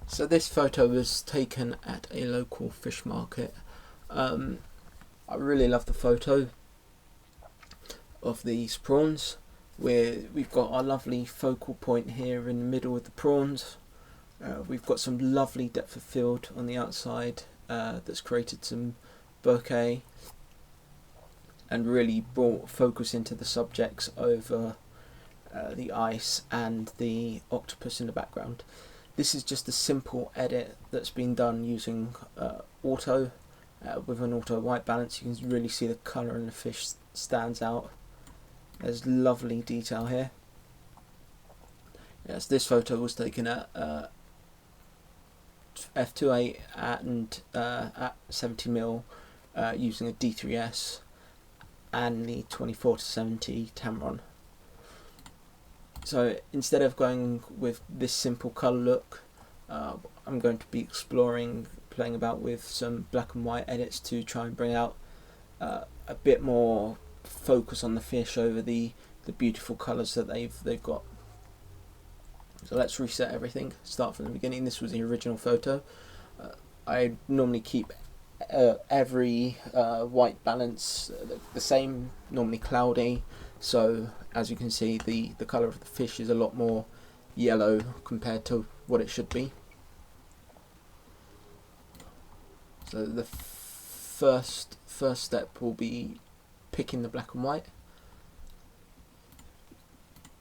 So this photo was taken at a local fish market. I really love the photo of these prawns, where we've got our lovely focal point here in the middle of the prawns. We've got some lovely depth of field on the outside that's created some bokeh and really brought focus into the subjects over the ice and the octopus in the background. This is just a simple edit that's been done using auto with an auto white balance. You can really see the colour in the fish stands out. There's lovely detail here. Yes, this photo was taken at f2.8 and at 70mm using a D3S and the 24-70 Tamron. So instead of going with this simple colour look, I'm going to be exploring, playing about with some black and white edits to try and bring out a bit more focus on the fish over the beautiful colours that they've got. So let's reset everything, start from the beginning. This was the original photo. I normally keep every white balance the same, normally cloudy, so as you can see the colour of the fish is a lot more yellow compared to what it should be. So the first step will be picking the black and white.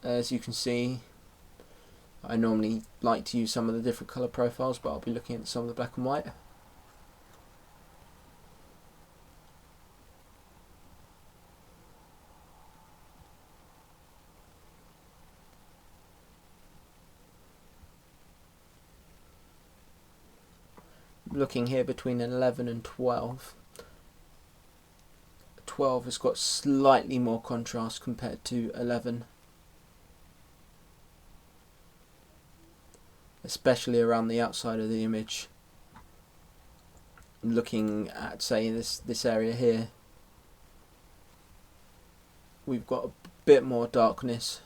As you can see, I normally like to use some of the different colour profiles, but I'll be looking at some of the black and white. Looking here between 11 and 12. 12 has got slightly more contrast compared to 11, especially around the outside of the image. Looking at, say, this area here, we've got a bit more darkness,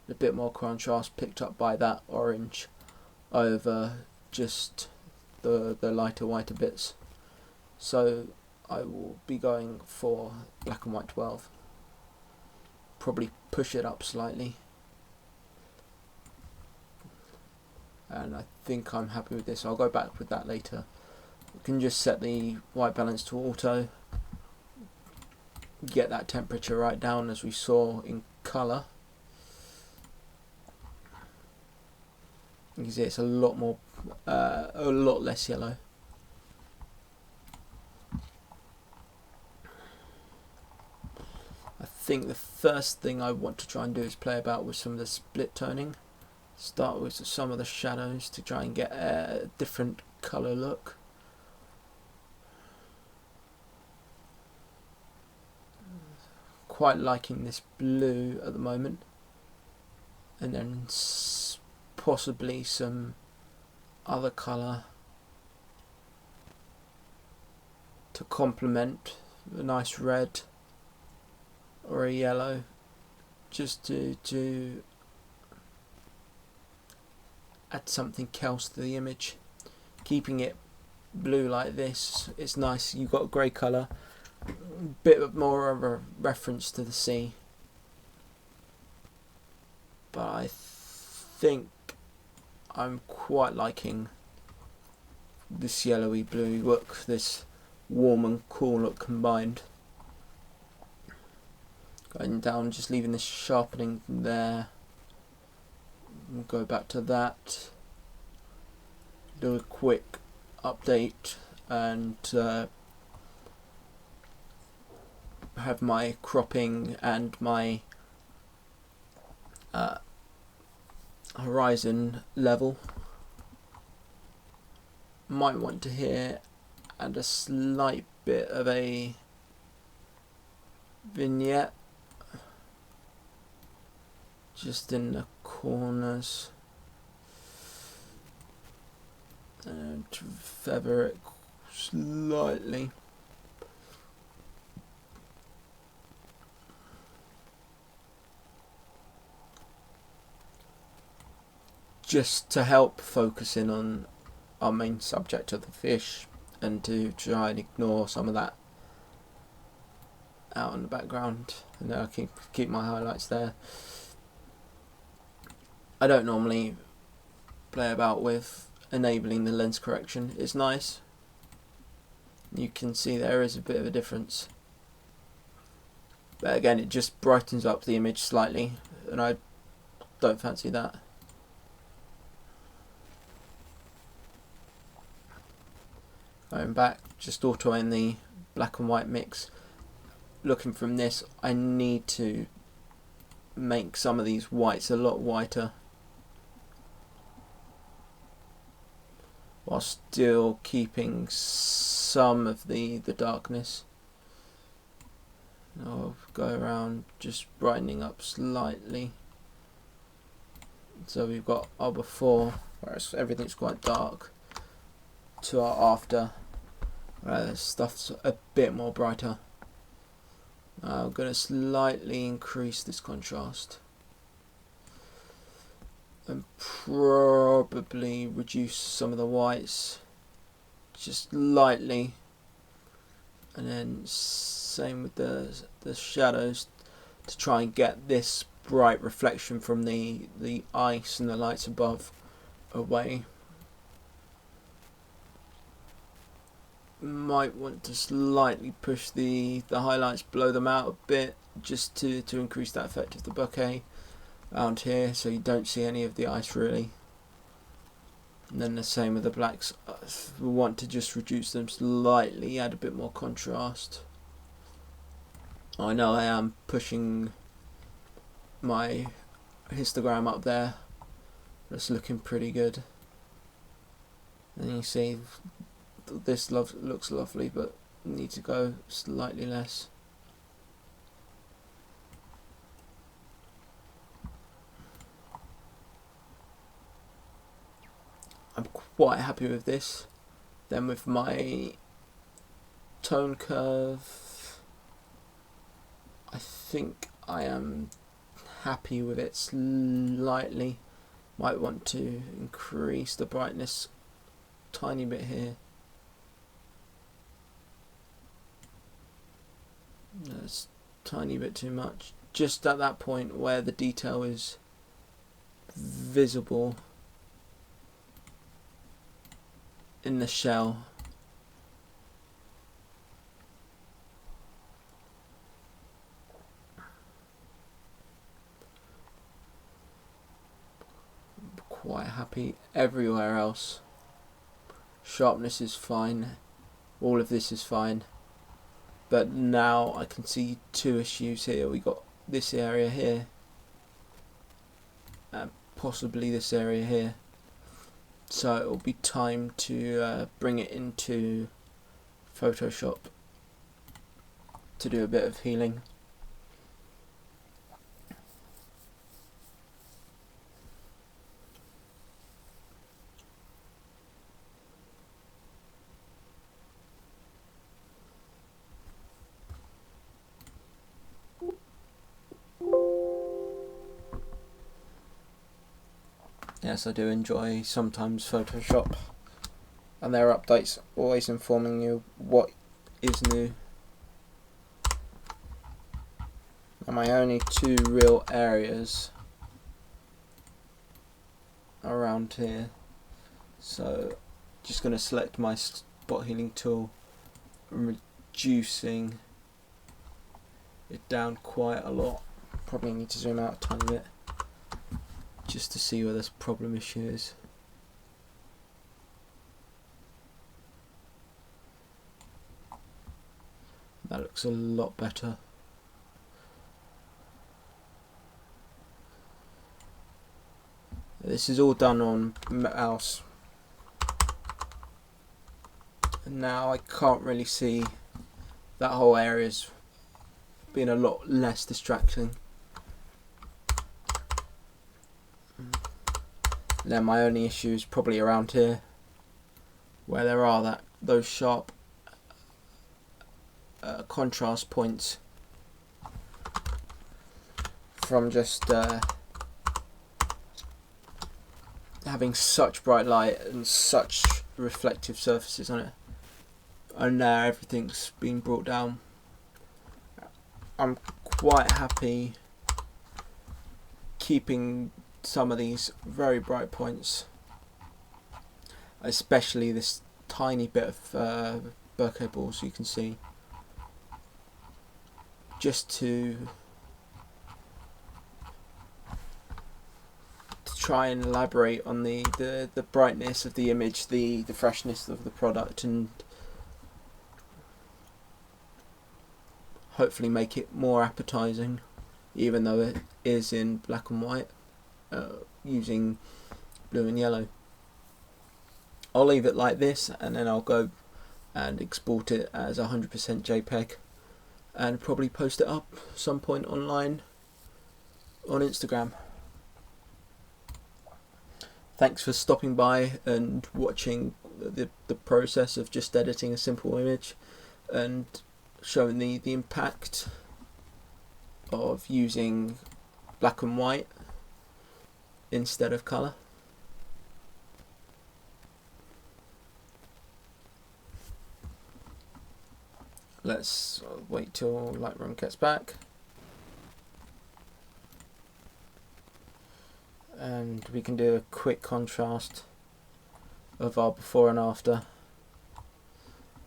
a bit more contrast picked up by that orange over just the lighter whiter bits. So I will be going for black and white 12. Probably push it up slightly. And I think I'm happy with this. I'll go back with that later. We can just set the white balance to auto. Get that temperature right down as we saw in colour. You can see it's a lot more, a lot less yellow. I think the first thing I want to try and do is play about with some of the split toning. Start with some of the shadows to try and get a different colour look. Quite liking this blue at the moment, and then possibly some other colour to complement a nice red or a yellow, just to add something else to the image. Keeping it blue like this, it's nice. You've got a grey colour, a bit more of a reference to the sea, but I think I'm quite liking this yellowy bluey look, this warm and cool look combined. Going down, just leaving this sharpening there. We'll go back to that, do a quick update, and have my cropping and my horizon level. Might want to here add a slight bit of a vignette just in the corners and to feather it slightly. Just to help focus in on our main subject of the fish, and to try and ignore some of that out in the background, and then I can keep my highlights there. I don't normally play about with enabling the lens correction. It's nice. You can see there is a bit of a difference, but again, it just brightens up the image slightly, and I don't fancy that. Going back, just autoing the black and white mix. Looking from this, I need to make some of these whites a lot whiter, while still keeping some of the darkness. I'll go around just brightening up slightly. So we've got our before, whereas everything's quite dark, to our after, where stuff's a bit more brighter. I'm going to slightly increase this contrast and probably reduce some of the whites just lightly, and then same with the shadows, to try and get this bright reflection from the ice and the lights above away. Might want to slightly push the highlights, blow them out a bit, just to increase that effect of the bokeh around here, so you don't see any of the ice really. And then the same with the blacks. We want to just reduce them slightly, add a bit more contrast. I know I am pushing my histogram up there. It's looking pretty good. And you see this looks lovely, but need to go slightly less. I'm quite happy with this. Then with my tone curve, I think I am happy with it slightly. Might want to increase the brightness a tiny bit here. That's a tiny bit too much. Just at that point where the detail is visible in the shell. Quite happy everywhere else. Sharpness is fine. All of this is fine. But now I can see two issues here. We got this area here, and possibly this area here. So it will be time to bring it into Photoshop to do a bit of healing. Yes, I do enjoy sometimes Photoshop and their updates, always informing you what is new. And my only two real areas around here, so just going to select my spot healing tool and reducing it down quite a lot. Probably need to zoom out a tiny bit just to see where this problem issue is. That looks a lot better. This is all done on mouse. And now I can't really see that whole area's been a lot less distracting. Then my only issue is probably around here, where there are those sharp contrast points from just having such bright light and such reflective surfaces on it, and now everything's been brought down. I'm quite happy keeping some of these very bright points, especially this tiny bit of bokeh balls you can see, just to try and elaborate on the brightness of the image, the freshness of the product, and hopefully make it more appetizing, even though it is in black and white, using blue and yellow. I'll leave it like this, and then I'll go and export it as 100% JPEG and probably post it up some point online on Instagram. Thanks for stopping by and watching the process of just editing a simple image and showing the impact of using black and white instead of colour. Let's wait till Lightroom gets back, and we can do a quick contrast of our before and after.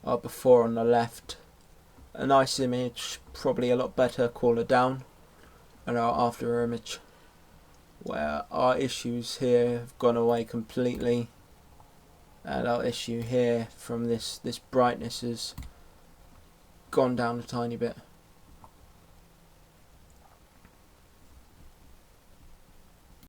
Our before on the left, a nice image, probably a lot better, cooler down, and our after image, where our issues here have gone away completely, and our issue here from this brightness has gone down a tiny bit.